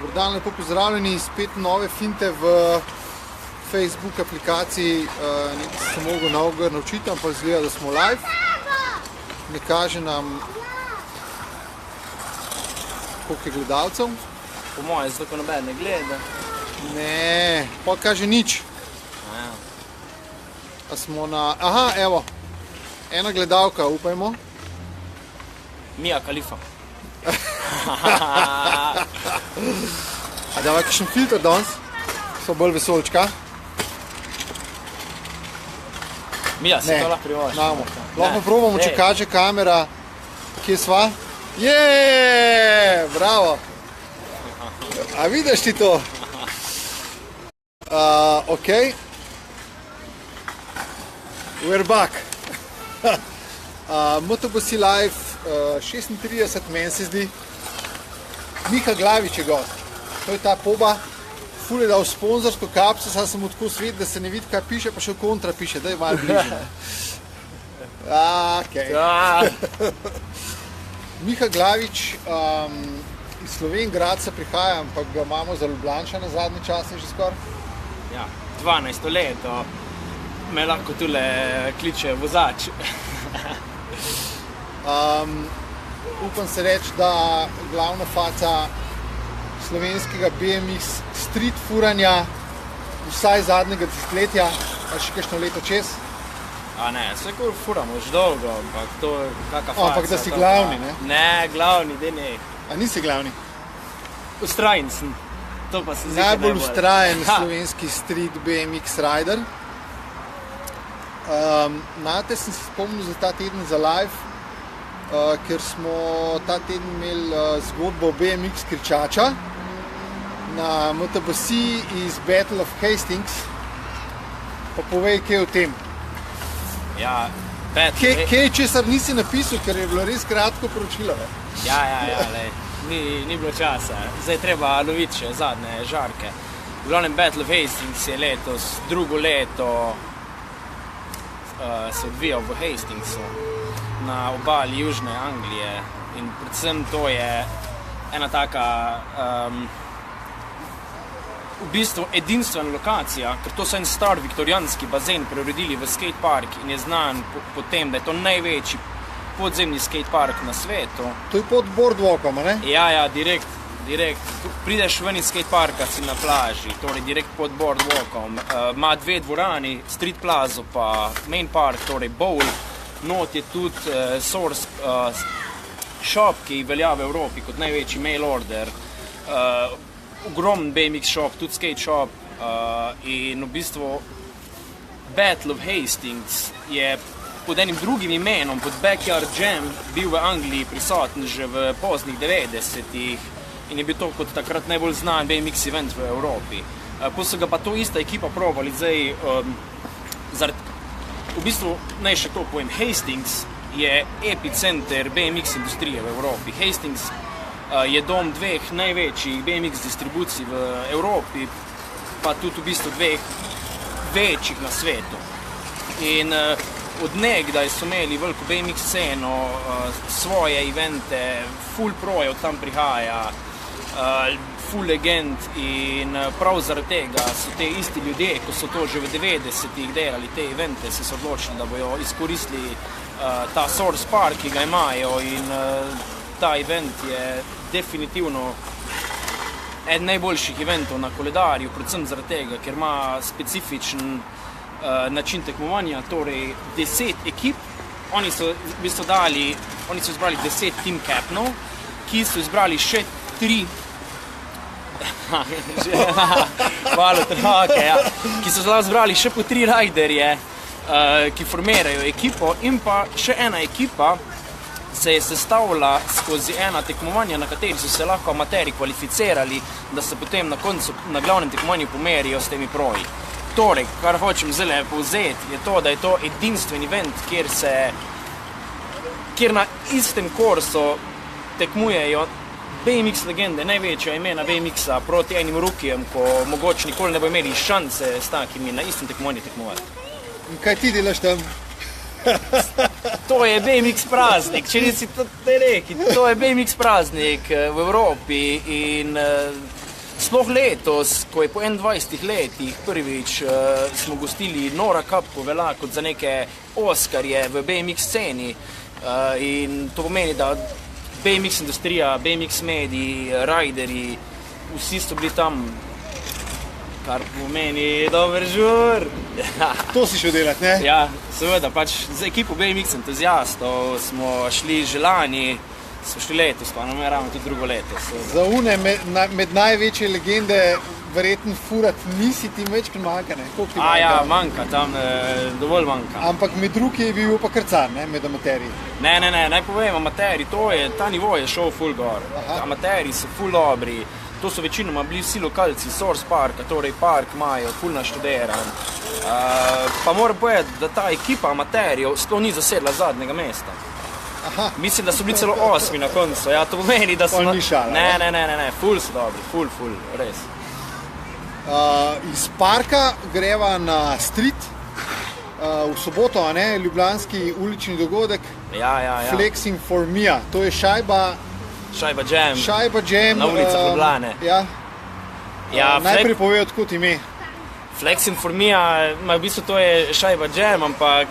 Dober dan, lepo pozdravljeni, spet nove finte v Facebook aplikaciji. Nekaj se mogel novega naučiti, ampak izgleda, da smo live. Ne kaže nam, koliko je gledalcev. Po moje, zato ko noben ne gleda. Ne, pa kaže nič. A smo na... Aha, evo, ena gledalka, upajmo. Mia Khalifa. A davaj kakšen filter danes? So bolj vesolčka? Mia, se to lahko privošči. Lahko probamo, če kaže kamera, kje sva. Jeee, bravo. A vidiš ti to? Ok. We're back. MotoBus Live 36, meni se zdi. Miha Glavič je gost. To je ta poba. Ful je dal sponzorsko kapso, sad sem tako svet, da se ne vidi, kaj piše, pa še v kontra piše, da je malo bliže. Okay. Miha Glavič iz Slovenj-Gradca prihaja, ampak ga imamo za Ljubljančana zadnji čas že skoraj. Ja, 12 leto me lahko tule kliče vozač. Upam se reči, da glavna faca slovenskega BMX street furanja vsaj zadnjega desetletja, pa še kakšno leto čez. A ne, vse ko furamo že dolgo, ampak to je kaka faca. Ampak da si glavni, ne? Ne, glavni, da ne. A nisi glavni? Ustrajen sem. To pa se zdi najbolj ustrajen slovenski street BMX rider. Nate sem se spomnil za ta teden za live, ker smo ta teden imeli zgodbo o BMX Kričača na MotoBus iz Battle of Hastings. Pa povej, kaj o tem. Ja, kaj česar nisi napisal, ker je bilo res kratko poročilo. Ja, lej. Ni bilo časa. Zdaj treba loviti še zadnje žarke. V glavnem Battle of Hastings je letos, drugo leto se odvijal v Hastingsu na obali Južne Anglije in predvsem to je ena taka v bistvu edinstvena lokacija, ker to so en star viktorijanski bazen preuredili v skatepark in je znan po tem, da je to največji podzemni skatepark na svetu. To je pod boardwalkom, ne? Ja, direkt. Prideš ven iz skateparka, si na plaži, torej direkt pod boardwalkom. Ima dve dvorani, Street Plaza pa Main Park, torej bowl. Not je tudi Source shop, ki velja v Evropi kot največji mail order. Ogromen BMX shop, tudi skate shop in v bistvu Battle of Hastings je pod enim drugim imenom, pod Backyard Jam, bil v Angliji prisoten že v poznih 90-ih in je bil to kot takrat najbolj znan BMX event v Evropi. Potem so ga pa to ista ekipa probali zdaj v bistvu, naj še to povem, Hastings je epicenter BMX industrije v Evropi. Hastings je dom dveh največjih BMX distribucij v Evropi, pa tudi v bistvu dveh večjih na svetu. In od nekdaj so imeli veliko BMX sceno, svoje evente, full proje od tam prihaja, full legend in prav zaradi tega so te isti ljudje, ko so to že v 90-ih delali te evente, se so odločili, da bojo izkoristili ta Source Park, ki ga imajo in ta event je definitivno eden najboljših eventov na koledarju, predvsem zaradi tega, ker ima specifičen način tekmovanja, torej 10 ekip. Oni so izbrali 10 team captainov, ki so izbrali še 3 ki so izbrali še po 3 riderje, ki formirajo ekipo in pa še ena ekipa se je sestavila skozi ena tekmovanja, na kateri so se lahko amateri kvalificirali, da se potem na koncu na glavnem tekmovanju pomerijo s temi proji. Torej, kar hočem zdaj povzeti, je to, da je to edinstven event, kjer na istem korsu tekmujejo BMX legende, največja imena BMX-a proti enim rukijem, ko mogoče nikoli ne bo imeli šanse s takimi na istem tekmovanju tekmovati. In kaj ti delaš tam? To je BMX praznik, če nisi to rekel, to je BMX praznik v Evropi in sploh letos, ko je po 21 letih prvič smo gostili Nora Cup, ko velja kot za neke Oskarje v BMX sceni. In to pomeni, da BMX industrija, BMX mediji, rideri, vsi so bili tam, kar pomeni dober žur. To si šel delati, ne? Ja, seveda, pač z ekipo BMX entuzijastov smo šli že lani, smo šli letos, pa nameravamo tudi drugo leto. Za une med največje legende verjetno furat nisi ti več manjka, ne? Koliko ti manjka? Ja, manjka, tam dovolj manjka. Ampak med drugi je bil pa krcar, ne? Med amaterji. Ne, naj povem, amateri, ta nivo je šel ful gor. Amateri so ful dobri. To so večinoma bili vsi lokalci Source Parka, torej park imajo, ful naštuderan. Pa moram povedati, da ta ekipa amaterjev sploh ni zasedla zadnjega mesta. Aha. Mislim, da so bili celo 8 na koncu. Ja, to pomeni, da so... Ni šala, ne, ful so dobri, ful, res. Iz parka greva na street, v soboto, ne, ljubljanski ulični dogodek. Ja. Flexing for Mia, to je šajba jam. Na ulicah Ljubljane. Ja, najprej povej, odkud ime. Flexing for Mia, v bistvu to je šajba jam, ampak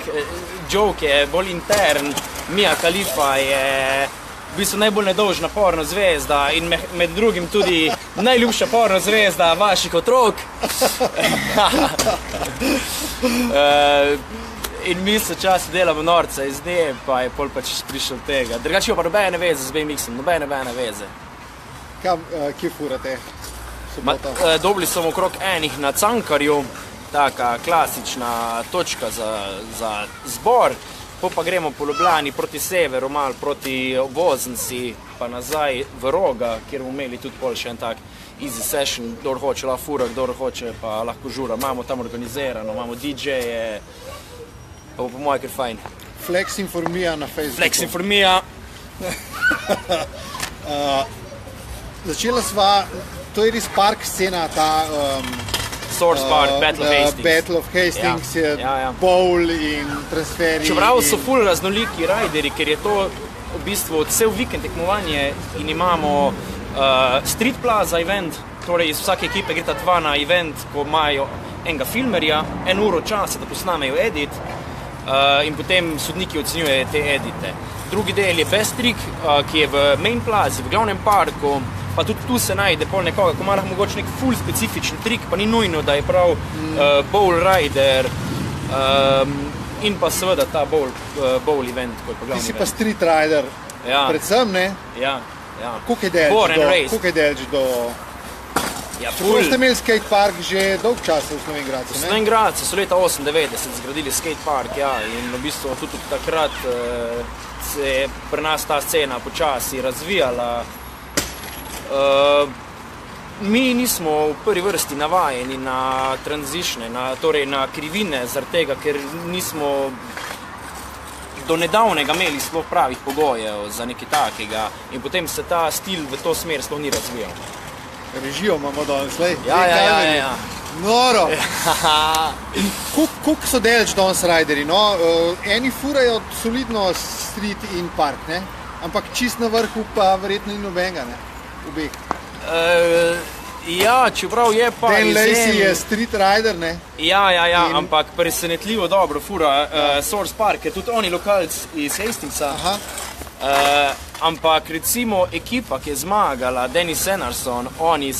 joke je bolj intern. Mia Khalifa je v bistvu najbolj nedolžna porno zvezda in med drugim tudi najljubša porno zvezda vaših otrok. In mi se časi delamo norca iz nje, pa je pol pač prišel tega. Drugače pa nobene veze z BMX-om, nobene veze. Kje furate? Dobili smo okrog enih na Cankarju, taka klasična točka za zbor. Pa gremo po Ljubljani proti severu, malo proti obvoznici, pa nazaj v Roga, kjer bomo imeli tudi pol še en tak easy session, kdor hoče lahko fura, kdor hoče pa lahko žura. Imamo tam organizirano, imamo DJ-je, pa bo po moje kar fajn. Flexing for Mia na Facebooku. Flexing for Mia. Začela sva, to je res park scena, ta Source Park, Battle of Hastings. Battle of Hastings, bowl in transferi. Čeprav so ful raznoliki rideri, ker je to v bistvu cel vikend tekmovanje in imamo Street Plaza event, torej iz vsake ekipe greta dva na event, ko imajo enega filmerja, 1 uro časa, da posnamejo edit in potem sodniki ocenjujejo te edite. Drugi del je Best Trick, ki je v Main Plazi, v glavnem parku, pa tudi tu se najde pol nekoga, ko ima lahko mogoče nek ful specifičen trik, pa ni nujno, da je prav bowl rider in pa seveda ta bowl event, ko je pa glavni event. Ti si pa street rider, predvsem, ne? Ja. Koliko je delč do... Ja, ful. Ste imeli skatepark že dolg časa v Slovenj-Gradcu, ne? V Slovenj-Gradcu so leta 98 zgradili skatepark, ja, in v bistvu tudi takrat se je pri nas ta scena počasi razvijala. Mi nismo v prvi vrsti navajeni na tranzitione, torej na krivine, zaradi tega, ker nismo do nedavnega imeli sploh pravih pogojev za nekaj takega in potem se ta stil v to smer sploh ni razvijal. Režijo imamo danes, lej? Ja. Noro! Koliko so delč danes rideri, no? Eni furajo solidno street in park, ne? Ampak čist na vrhu pa verjetno ni nobenega, ne? Obeh. Ja, čeprav je pa Dan Lacey je street rider, ne? Ja, ampak presenetljivo dobro fura. Source Park je tudi oni lokalc iz Hastingsa. Ampak recimo ekipa, ki je zmagala, Dennis Enarson, on je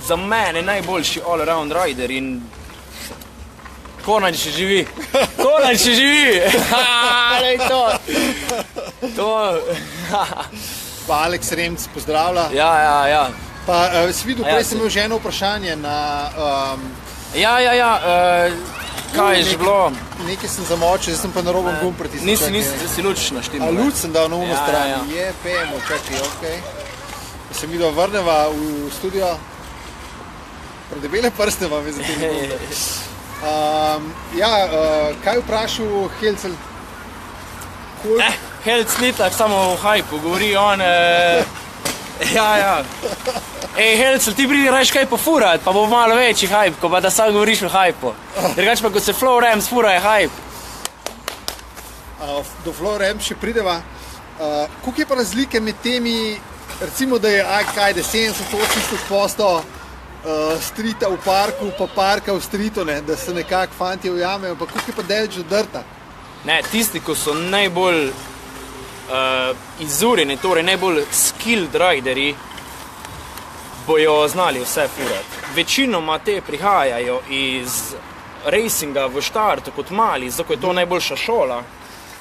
za mene najboljši all-around rider in Konan še živi. Lej to. Pa Alex Remc pozdravlja. Ja. Pa si videl, prej sem imel že eno vprašanje na... Kaj je že bilo? Nekaj sem zamočil, zdaj sem pa na robu gum pritisnil. Nisi si luč naštimil. A luč sem dal na uno stran. Pejmo, čakaj, okej. Sem videl, vrneva v studio. Predebele prste vam je za tem gumbe. Kaj vprašal Helcel? Helc ni tak samo v hajpu, govori on... Ja. Ej, Helcel, ti pridi rajš kaj pofurat, pa bo malo večji hajp, ko pa da sam govoriš v hajpu. Drugač pa, ko se Flow Rams fura, je hajp. Do Flow Rams še prideva. Koliko je pa razlike med temi recimo, da je 70-80% streeta v parku, pa parka v streetu, ne, da se nekako fantje ujamejo, pa koliko je pa daleč do drta? Ne, tisti, ko so najbolj izurjeni, torej najbolj skilled rideri, bojo znali vse furati. Večinoma te prihajajo iz racinga v štartu kot mali, zato je to najboljša šola.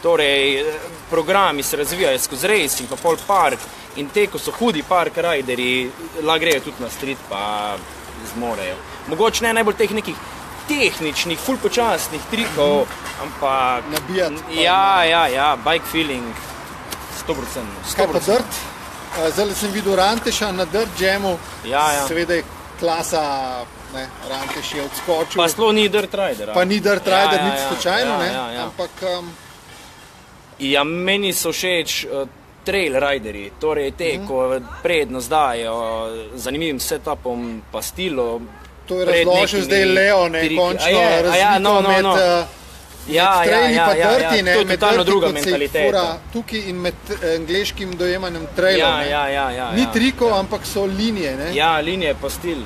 Torej, programi se razvijajo skozi racing, pa pol park, in te, ko so hudi park rideri, lahko grejo tudi na street, pa zmorejo. Mogoče ne najbolj teh nekih tehničnih, ful počasnih trikov, ampak... Nabijati. Ja, bike feeling, 100%. Kaj pa dirt? Zdaj sem videl Ranteša na dirt jamu, seveda je klasa, ne, Ranteš je odskočil. Pa sploh ni dirt rider. Pa ni dirt rider, nič slučajno, ne, ampak... Ja, meni so všeč trail rideri, torej te, ko prednost dajo zanimivim setupom, pa stilo. To je razložil zdaj Leo, ne, končno razliko med traili pa dirti, ne, med dirti, kot se jih fura tukaj in med angleškim dojemanjem trailov, ne. Ni trikov, ampak so linije, ne. Ja, linije pa stil.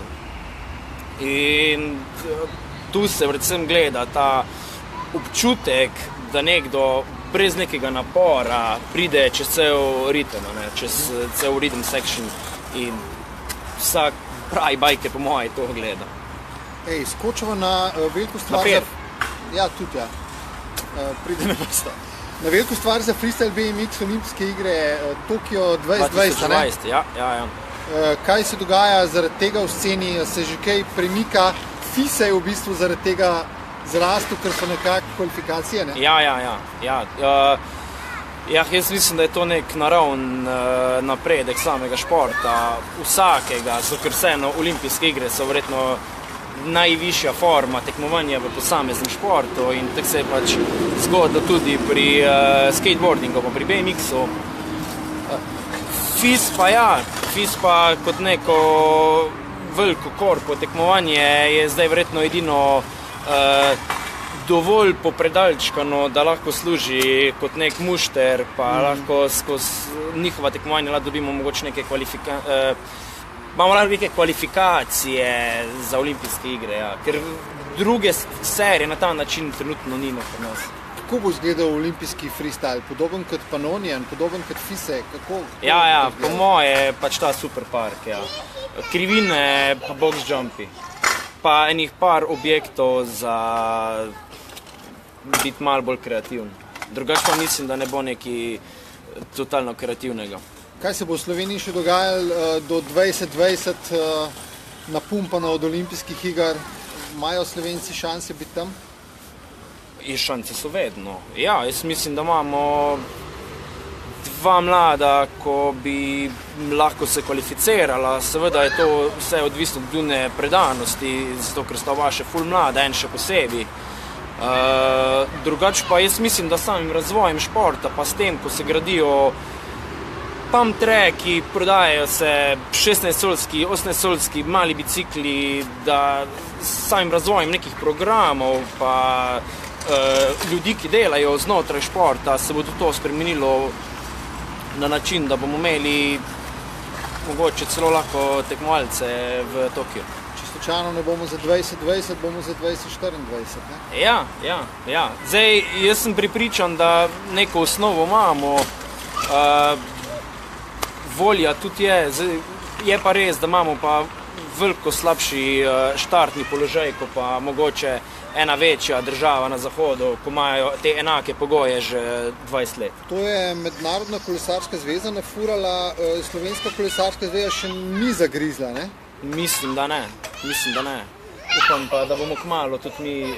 In tu se predvsem gleda ta občutek, da nekdo brez nekega napora pride čez cel ritem, čez cel rhythm section in vsak pravi bajke po moje to gleda. Ej, skočimo na veliko stvar za... Ja, tudi ja. Pride na vrsto. Na veliko stvar za freestyle BMX olimpijske igre Tokio 2020, ne? Ja. Kaj se dogaja zaradi tega v sceni? Se že kaj premika? FISA je v bistvu zaradi tega zrastu, ker so nekako kvalifikacije, ne? Ja, jaz mislim, da je to nek naravn napredek samega športa, vsakega, ker vseeno olimpijske igre so verjetno najvišja forma tekmovanja v posameznem športu in tako se je pač zgodilo tudi pri skateboardingu, pa pri BMX-u. FIS pa kot neko veliko korpo tekmovanje je zdaj verjetno edino dovolj popredalčkano, da lahko služi kot nek mušter, pa lahko skozi njihova tekmovanja lahko dobimo mogoče neke kvalifikacije za olimpijske igre, ja. Ker druge serije na ta način trenutno nima pri nas. Kako bo izgledal olimpijski freestyle? Podoben kot Pannonian, podoben kot FISE? Ja, po moje pač ta superpark, ja. Krivine pa box jumpi. Pa enih par objektov za biti malo bolj kreativni. Drugače pa mislim, da ne bo nekaj totalno kreativnega. Kaj se bo v Sloveniji še dogajalo do 2020 napumpano od olimpijskih iger? Imajo Slovenci šanse biti tam? Šanse so vedno. Ja, jaz mislim, da imamo dva mlada, ko bi lahko se kvalificirala. Seveda je to vse odvisno od njune predanosti, zato ker sta oba še ful mlada, en še posebej. Drugače pa jaz mislim, da samim razvojem športa, pa s tem, ko se gradijo pump tracki, prodajajo se 16-solski, 18-solski mali bicikli, da s samim razvojem nekih programov, pa ljudi, ki delajo znotraj športa, se bo to spremenilo na način, da bomo imeli mogoče celo lahko tekmovalce v Tokiu. Če slučajno ne bomo za 2020, bomo za 2024, ne? Ja. Zdaj, jaz sem prepričan, da neko osnovo imamo, volja tudi je. Zdaj, je pa res, da imamo pa veliko slabši štartni položaj, ko pa mogoče ena večja država na zahodu, ko imajo te enake pogoje že 20 let. To je Mednarodna kolesarska zveza nafurala, Slovenska kolesarska zveza še ni zagrizla, ne? Mislim, da ne. Upam pa, da bomo kmalu tudi mi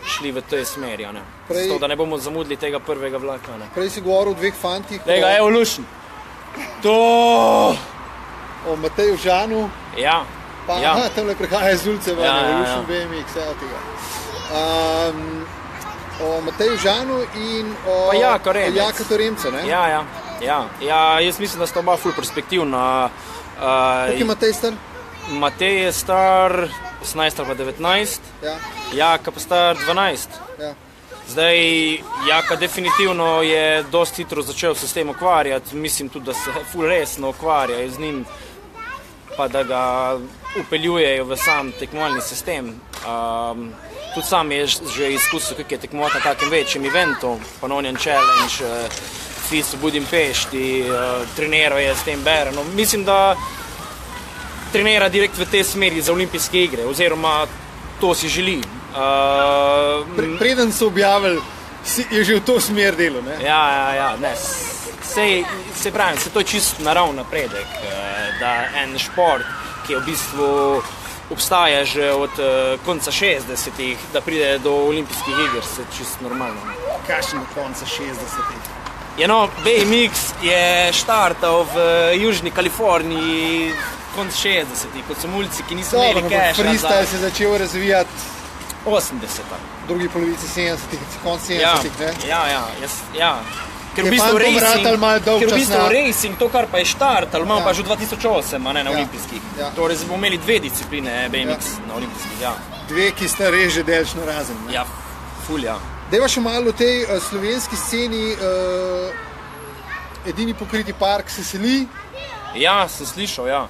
šli v tej smeri, ne? Zato, da ne bomo zamudili tega prvega vlaka, ne? Prej si govoril o dveh fantih. Tega Evolution. To! O Mateju Žanu. Ja. Pa, tamle prihaja iz ulice, Evolution BMX, tega. O Mateju Žanu in o Jakatu Remcu, ne? Ja, jaz mislim, da sta oba ful perspektivna. Koliko je Matej star? Matej je star 18 ali pa 19, Jaka pa star 12. Ja. Zdaj, Jaka definitivno je dosti hitro začel se s tem ukvarjati, mislim tudi, da se ful resno ukvarja z njim, pa da ga upeljujejo v sam tekmovalni sistem. Tudi sam je že izkusil, kako je tekmovati na takem večjem eventu, Pannonian Challenge, FIS v Budimpešti, treniral je s tem Berenom. Mislim, da trenira direkt v tej smeri za olimpijske igre, oziroma to si želi. Preden so objavili, je že v to smer delo, ne? Ja, ne. Se pravi, to je čisto naravni napredek, da en šport, ki je v bistvu obstaja že od konca 60-ih, da pride do olimpijskih iger, se čisto normalno. Kakšen konca 60-ih? BMX je štartal v Južni Kaliforniji konc 60-ih, kot so mulci, ki niso imeli keša. Freestyle se je začel razvijati 80-ih. V drugi polovici 70-ih, konc 70-ih, ne? Ja. Ker v bistvu racing, to kar pa je štartal, imamo pa že 2008, na olimpijskih. Torej bomo imeli dve discipline BMX na olimpijskih, Dve, ki sta res že delčno razen, ne? Ja, ful, ja. Dejva še malo o tej slovenski sceni, edini pokriti park se seli. Ja, sem slišal, ja.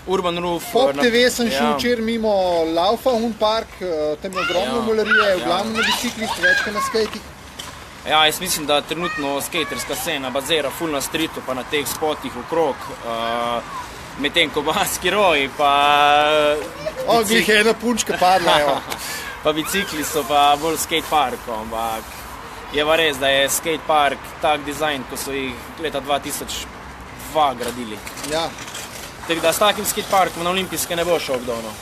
Urban Roof. Pop TV sem šel včeraj mimo Laufa, park, tam je ogromno malarije, v glavnem na biciklih, večkrat na skejtih. Ja, jaz mislim, da trenutno skaterska scena bazira ful na streetu, pa na teh spotih okrog, medtem ko baski roji, pa... Glih je ena punčka padla, jo. Pa bicikli so pa bolj skatepark, ampak je pa res, da je skatepark tak dizajn, ko so jih leta 2002 gradili. Ja. Tako da s takim skateparkom na olimpijske ne bo šel kdo, no.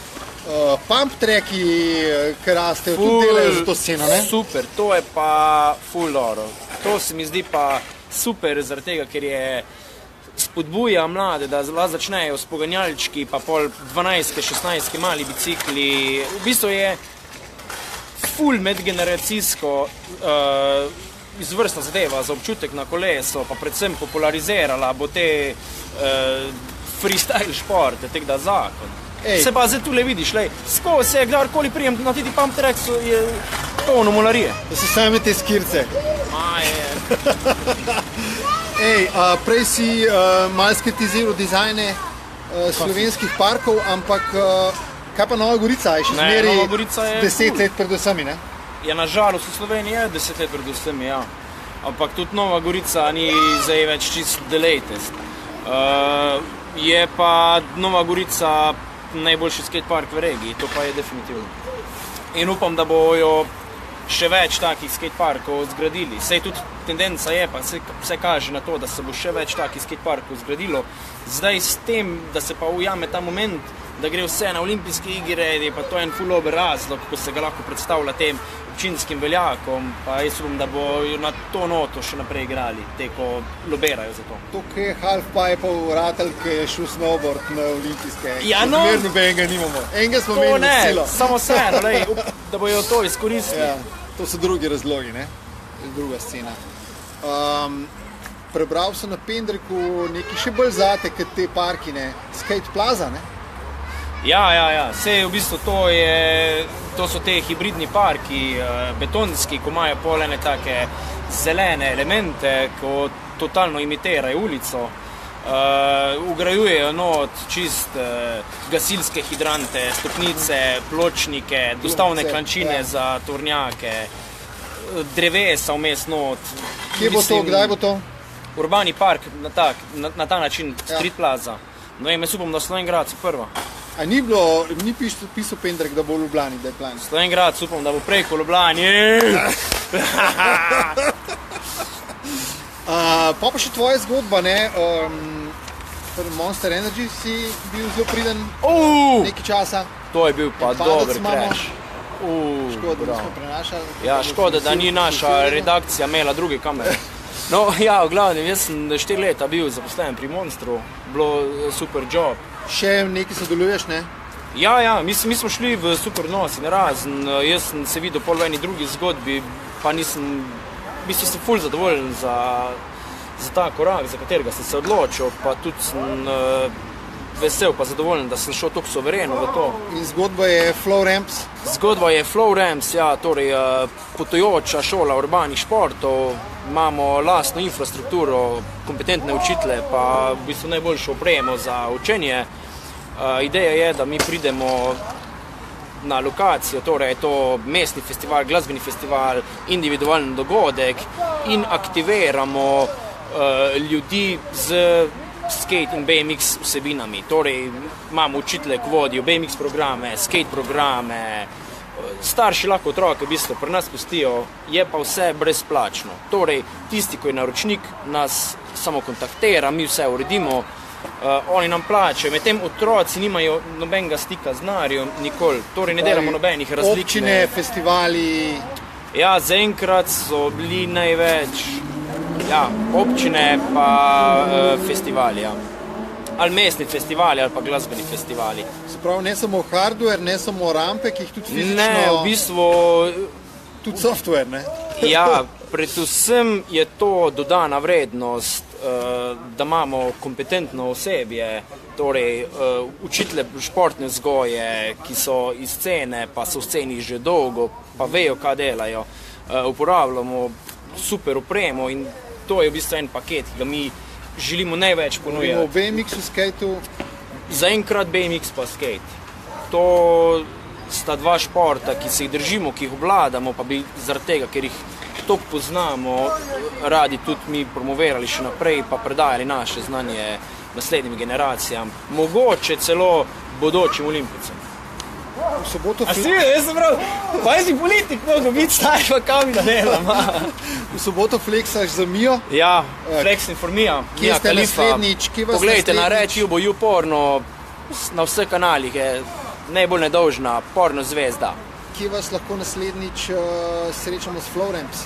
Pump tracki, ki rastejo, tudi delajo za to sceno, ne? Super, to je pa full dobro. To se mi zdi pa super, zaradi tega, ker je spodbuja mlade, da začnejo s poganjalčki, pa pol 12-16 mali bicikli. V bistvu je full medgeneracijsko izvrstna zadeva za občutek na koleso, pa predvsem popularizirala bo te freestyle športe, tako da zakon. Se pa zdaj tule vidiš, skozi se je kdarkoli prijem na titi pump track, je polno molarije. To so same te skirce. Prej si malo skritiziral dizajne slovenskih parkov, ampak kaj pa Nova Gorica? Je še zmeri 10 let pred vsemi, ne? Ja, nažalost v Sloveniji je 10 let pred vsemi, ja. Ampak tudi Nova Gorica ni zdaj več čist the latest. Je pa Nova Gorica najboljši skatepark v regiji, to pa je definitivno. In upam, da bojo še več takih skateparkov zgradili. Sej tudi tendenca je, pa vse kaže na to, da se bo še več takih skateparkov zgradilo. Zdaj s tem, da se pa ujame ta moment, da gre vse na olimpijske igre, je pa to en full dober razlog, ko se ga lahko predstavlja tem občinskim veljakom, pa jaz upam, da bojo na to noto še naprej igrali, te, ko loberajo za to. To, ki je halfpipov vratelj, ki je šel snowboard na olimpijske, zmer nobenega nimamo. Enega smo imeli na silo. Samo vseeno, da bojo to izkoristili. Ja, to so drugi razlogi, ne? Druga scena. Prebral sem na Pendreku nekaj še bolj zate, kot te parki, ne? Skate plaza, ne? Ja, sej v bistvu to so te hibridni parki, betonski, ko imajo polene take zelene elemente, ko totalno imitirajo ulico. Ugrajujejo not čist gasilske hidrante, stopnice, pločnike, dostavne klančine za tornjake, drevesa vmes not. Kje bo to, kdaj bo to? Urbani park na ta način, street plaza. No in jaz upam, da Slovenj Gradcu prva. A ni pisal Pendrek, da bo v Ljubljani, da je plan? Slovenj Gradcu upam, da bo prej ko Ljubljani. Pa še tvoja zgodba, ne? Monster Energy si bil zelo priden nekaj časa. To je bil pa dober crash. Škoda, da smo prenašali. Ja, škoda, da ni naša redakcija imela druge kamere. No, ja, v glavnem, jaz sem 4 leta bil zaposlen pri Monstru, bilo super job. Še nekaj sodeluješ, ne? Ja, mi smo šli v super odnos in razen, jaz sem se videl pol v eni drugi zgodbi, pa nisem, v bistvu sem ful zadovoljen za ta korak, za katerega sem se odločil, pa tudi sem vesel pa zadovoljen, da sem šel tako sovereno v to. In zgodba je Flow Ramps. Zgodba je Flow Ramps, ja, torej potujoča šola urbanih športov, imamo lastno infrastrukturo, kompetentne učitelje, pa v bistvu najboljšo opremo za učenje. Ideja je, da mi pridemo na lokacijo, torej je to mestni festival, glasbeni festival, individualni dogodek in aktiviramo ljudi z skate in BMX vsebinami. Torej imamo učitelje, ki vodijo BMX programe, skate programe, starši lahko otroke v bistvu pri nas pustijo, je pa vse brezplačno. Torej tisti, ko je naročnik, nas samo kontaktira, mi vse uredimo, oni nam plačajo, medtem otroci nimajo nobenega stika z denarjem nikoli, torej ne delamo nobenih različnih. Občine, festivali. Ja, zaenkrat so bili največ občine pa festivali, ja. Ali mestni festivali ali pa glasbeni festivali. Se pravi, ne samo hardware, ne samo rampe, ki jih tudi fizično... Ne, v bistvu... Tudi software, ne? Ja, predvsem je to dodana vrednost, da imamo kompetentno osebje, torej učitelje športne vzgoje, ki so iz scene, pa so v sceni že dolgo, pa vejo, kaj delajo. Uporabljamo super opremo in to je v bistvu en paket, ki ga mi želimo največ ponujati. V BMX-u, skateu? Zaenkrat BMX pa skate. To sta dva športa, ki se jih držimo, ki jih obvladamo, pa bi zaradi tega, ker jih toliko poznamo, radi tudi mi promovirali še naprej, pa predajali naše znanje naslednjim generacijam, mogoče celo bodočim olimpijcem. V soboto... A si videl, jaz sem prav, pa jaz si politik mogo biti, staš pa kam da delam. V soboto flexaš za Mijo? Ja, flexim for Mija. Kje ste naslednjič? Poglejte na YouTube, YouPorno, na vseh kanalih je najbolj nedolžna porno zvezda. Kje vas lahko naslednjič srečamo s Flow Ramps?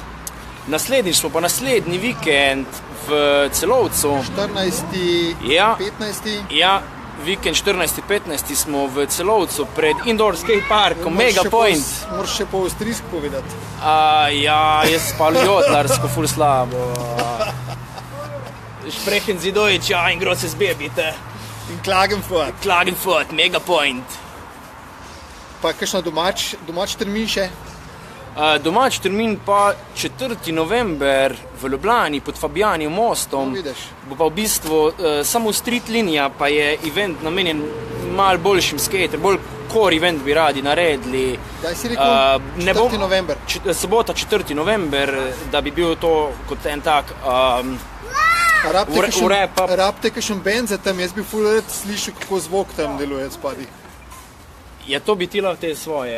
Naslednjič smo pa naslednji vikend v Celovcu. 14. Ja. 15. Ja, vikend 14.15. smo v Celovcu pred indoor skate parkom Mega Point. Moraš še po avstrijsko povedati. Ja, jaz pa ljudlarsko ful slabo. Sprechen Sie Deutsch, ja, ein großes Baby, te. In Klagenfurt. Klagenfurt, Mega Point. Pa kakšno domač termin še? Domač termin pa 4. november v Ljubljani pod Fabijanijem mostom. Bo pa v bistvu samo street linija, pa je event namenjen malo boljšim skater, bolj core event bi radi naredili. Daj si rekel, 4. november. Sobota 4. november, da bi bil to kot en tak Rabite kakšen band za tam, jaz bi ful rad slišal, kako zvok tam deluje spadi. Ja, to bi ti lahko te svoje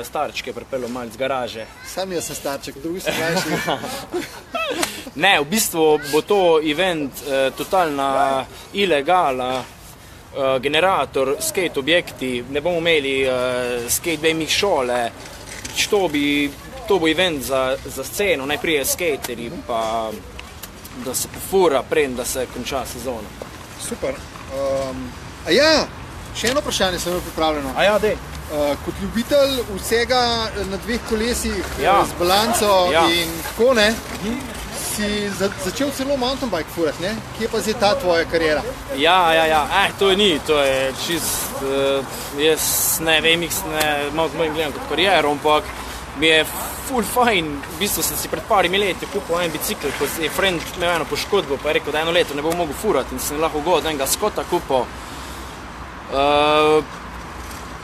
starčke pripeljal malo z garaže. Sam jaz sem starček, drugi so mlajši. Ne, v bistvu bo to event totalna ilegala, generator, skate objekti, ne bomo imeli skate BMX šole, to bo event za sceno, naj prije skateri, pa da se pofura, preden da se konča sezona. Super. Še eno vprašanje sem imel pripravljeno. Dej. Kot ljubitelj vsega na dveh kolesih z balanco in tako, ne, si začel celo mountain bike furati, ne? Kje pa zdaj ta tvoja karijera? Ja. To je čist, jaz ne vem, malo mojim gledam kot kariero, ampak mi je ful fajn. V bistvu sem si pred parimi leti kupil en bicikl, ko je friend imel eno poškodbo, pa je rekel, da eno leto ne bom mogel furati in sem lahko god enega Scotta kupil.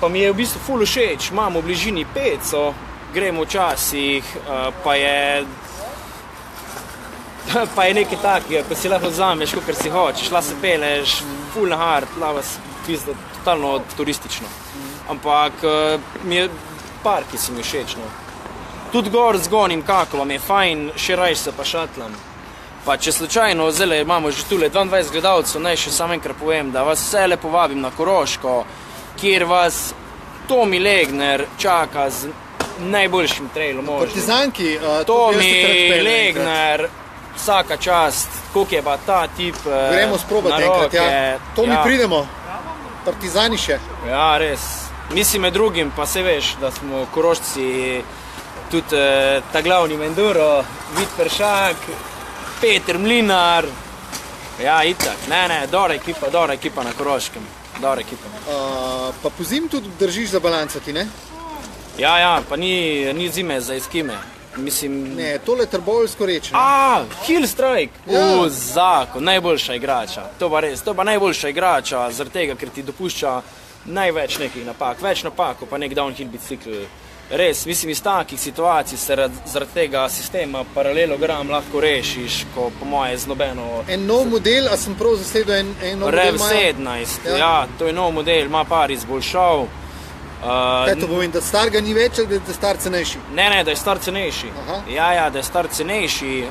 Pa mi je v bistvu ful všeč, imamo v bližini peco, gremo včasih, pa je nekaj takega, ko si lahko vzameš, kakor si hočeš, lahko se peleš, ful na hard, lahko pizda, totalno turistično. Ampak mi je parki si mi všeč, no. Tudi gor zgonim kako, vam je fajn, še rajš se pa šatlam. Pa če slučajno, zdaj imamo že tule 22 gledalcev, naj še samo enkrat povem, da vas vse lepo vabim na Koroško, kjer vas Tomi Legner čaka z najboljšim trailom možnim. Partizanki, Tomi Legner, vsaka čast, koliko je pa ta tip na roke. Gremo sprobati enkrat, ja. Tomi, pridemo. Partizani še. Ja, res. Mislim med drugim, pa se veš, da smo Korošci tudi ta glavni Menduro, Vid Peršak, Peter Mlinar, Ja, itak. Ne, dobra ekipa na Koroškem. Dobra ekipa. Pa po zim tudi držiš za balancati, ne? Ja, pa ni zime za eskime. Mislim... Ne, tole Trboveljsko reč, ne? Hill Strike! Ja. Zakon, najboljša igrača. To pa res, to pa najboljša igrača, zaradi tega, ker ti dopušča največ nekih napak. Več napak, pa nek downhill bicikl. Res, mislim, iz takih situacij se zaradi tega sistema paralelogram lahko rešiš, ko po moje z nobeno... En nov model, a sem prav zasledil en nov model? Rev 17, ja, to je nov model, ima par izboljšav. Kaj to pomeni, da starega ni več ali da je star cenejši? Ne, da je star cenejši. Ja, da je star cenejši.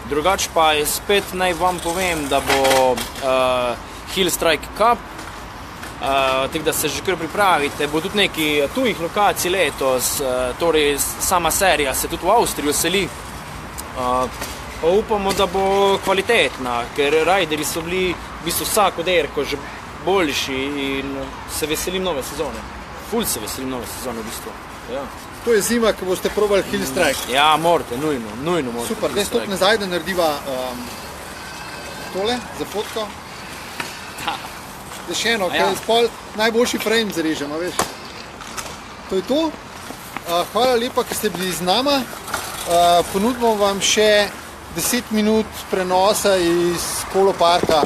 Drugač pa je spet naj vam povem, da bo Hill Strike Cup, tako da se že kar pripravite. Bo tudi neki tujih lokacij letos, torej sama serija se tudi v Avstriju seli. Pa upamo, da bo kvalitetna, ker rajderji so bili v bistvu vsako derko že boljši in se veselim nove sezone. Ful se veselim nove sezone v bistvu. Ja. To je zima, ko boste probali Hill Strike. Ja, morate, nujno morate. Super, zdaj stok nazaj, da narediva tole za fotko. Da še eno, ker je spol najboljši frame zarežem, veš. To je to. Hvala lepa, ker ste bili z nama. Ponudimo vam še 10 minut prenosa iz Koloparka.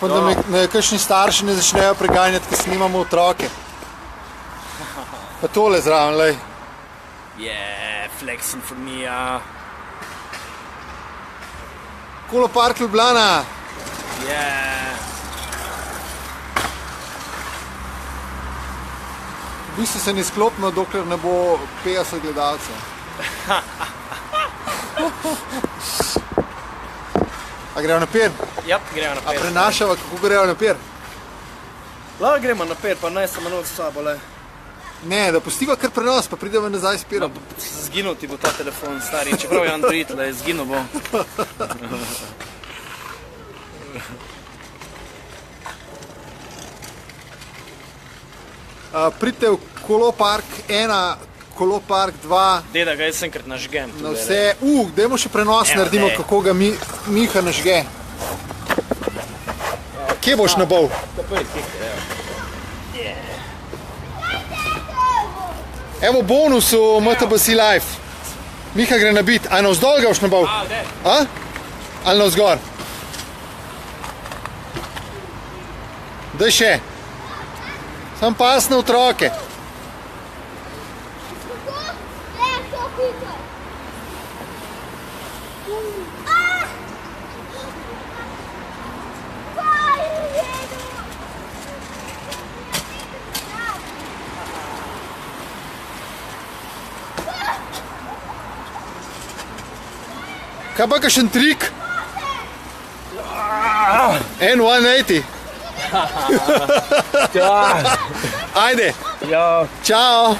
Pa da me kakšni starši ne začnejo preganjati, ker snimamo otroke. Pa tole zraven, lej. Flexing for me, ja. Kolopark Ljubljana. V bistvu se ne sklopimo, dokler ne bo 50 gledalcev. A grejo na per? Ja, grejo na per. A prenašava, kako grejo na per? Lahko gremo na per, pa ne samo noč s sabo, le. Ne, da pustiva kar prenos, pa prideva nazaj s perom. Zginul ti bo ta telefon, stari, čeprav je Android, le, zginul bo. Pridite v Kolopark 1, Kolopark 2. Deda ga jaz enkrat nažgem. Na vse, dajmo še prenos naredimo, kako ga Miha nažge. Kje boš nabol? Evo bonus v MTBC Live. Miha gre nabit. A navzdol ga boš nabol? Ali navzgor? Daj še. Sam pas na otroke. Kaj pa kakšen trik? En 180. Ajde. Ja. Čao.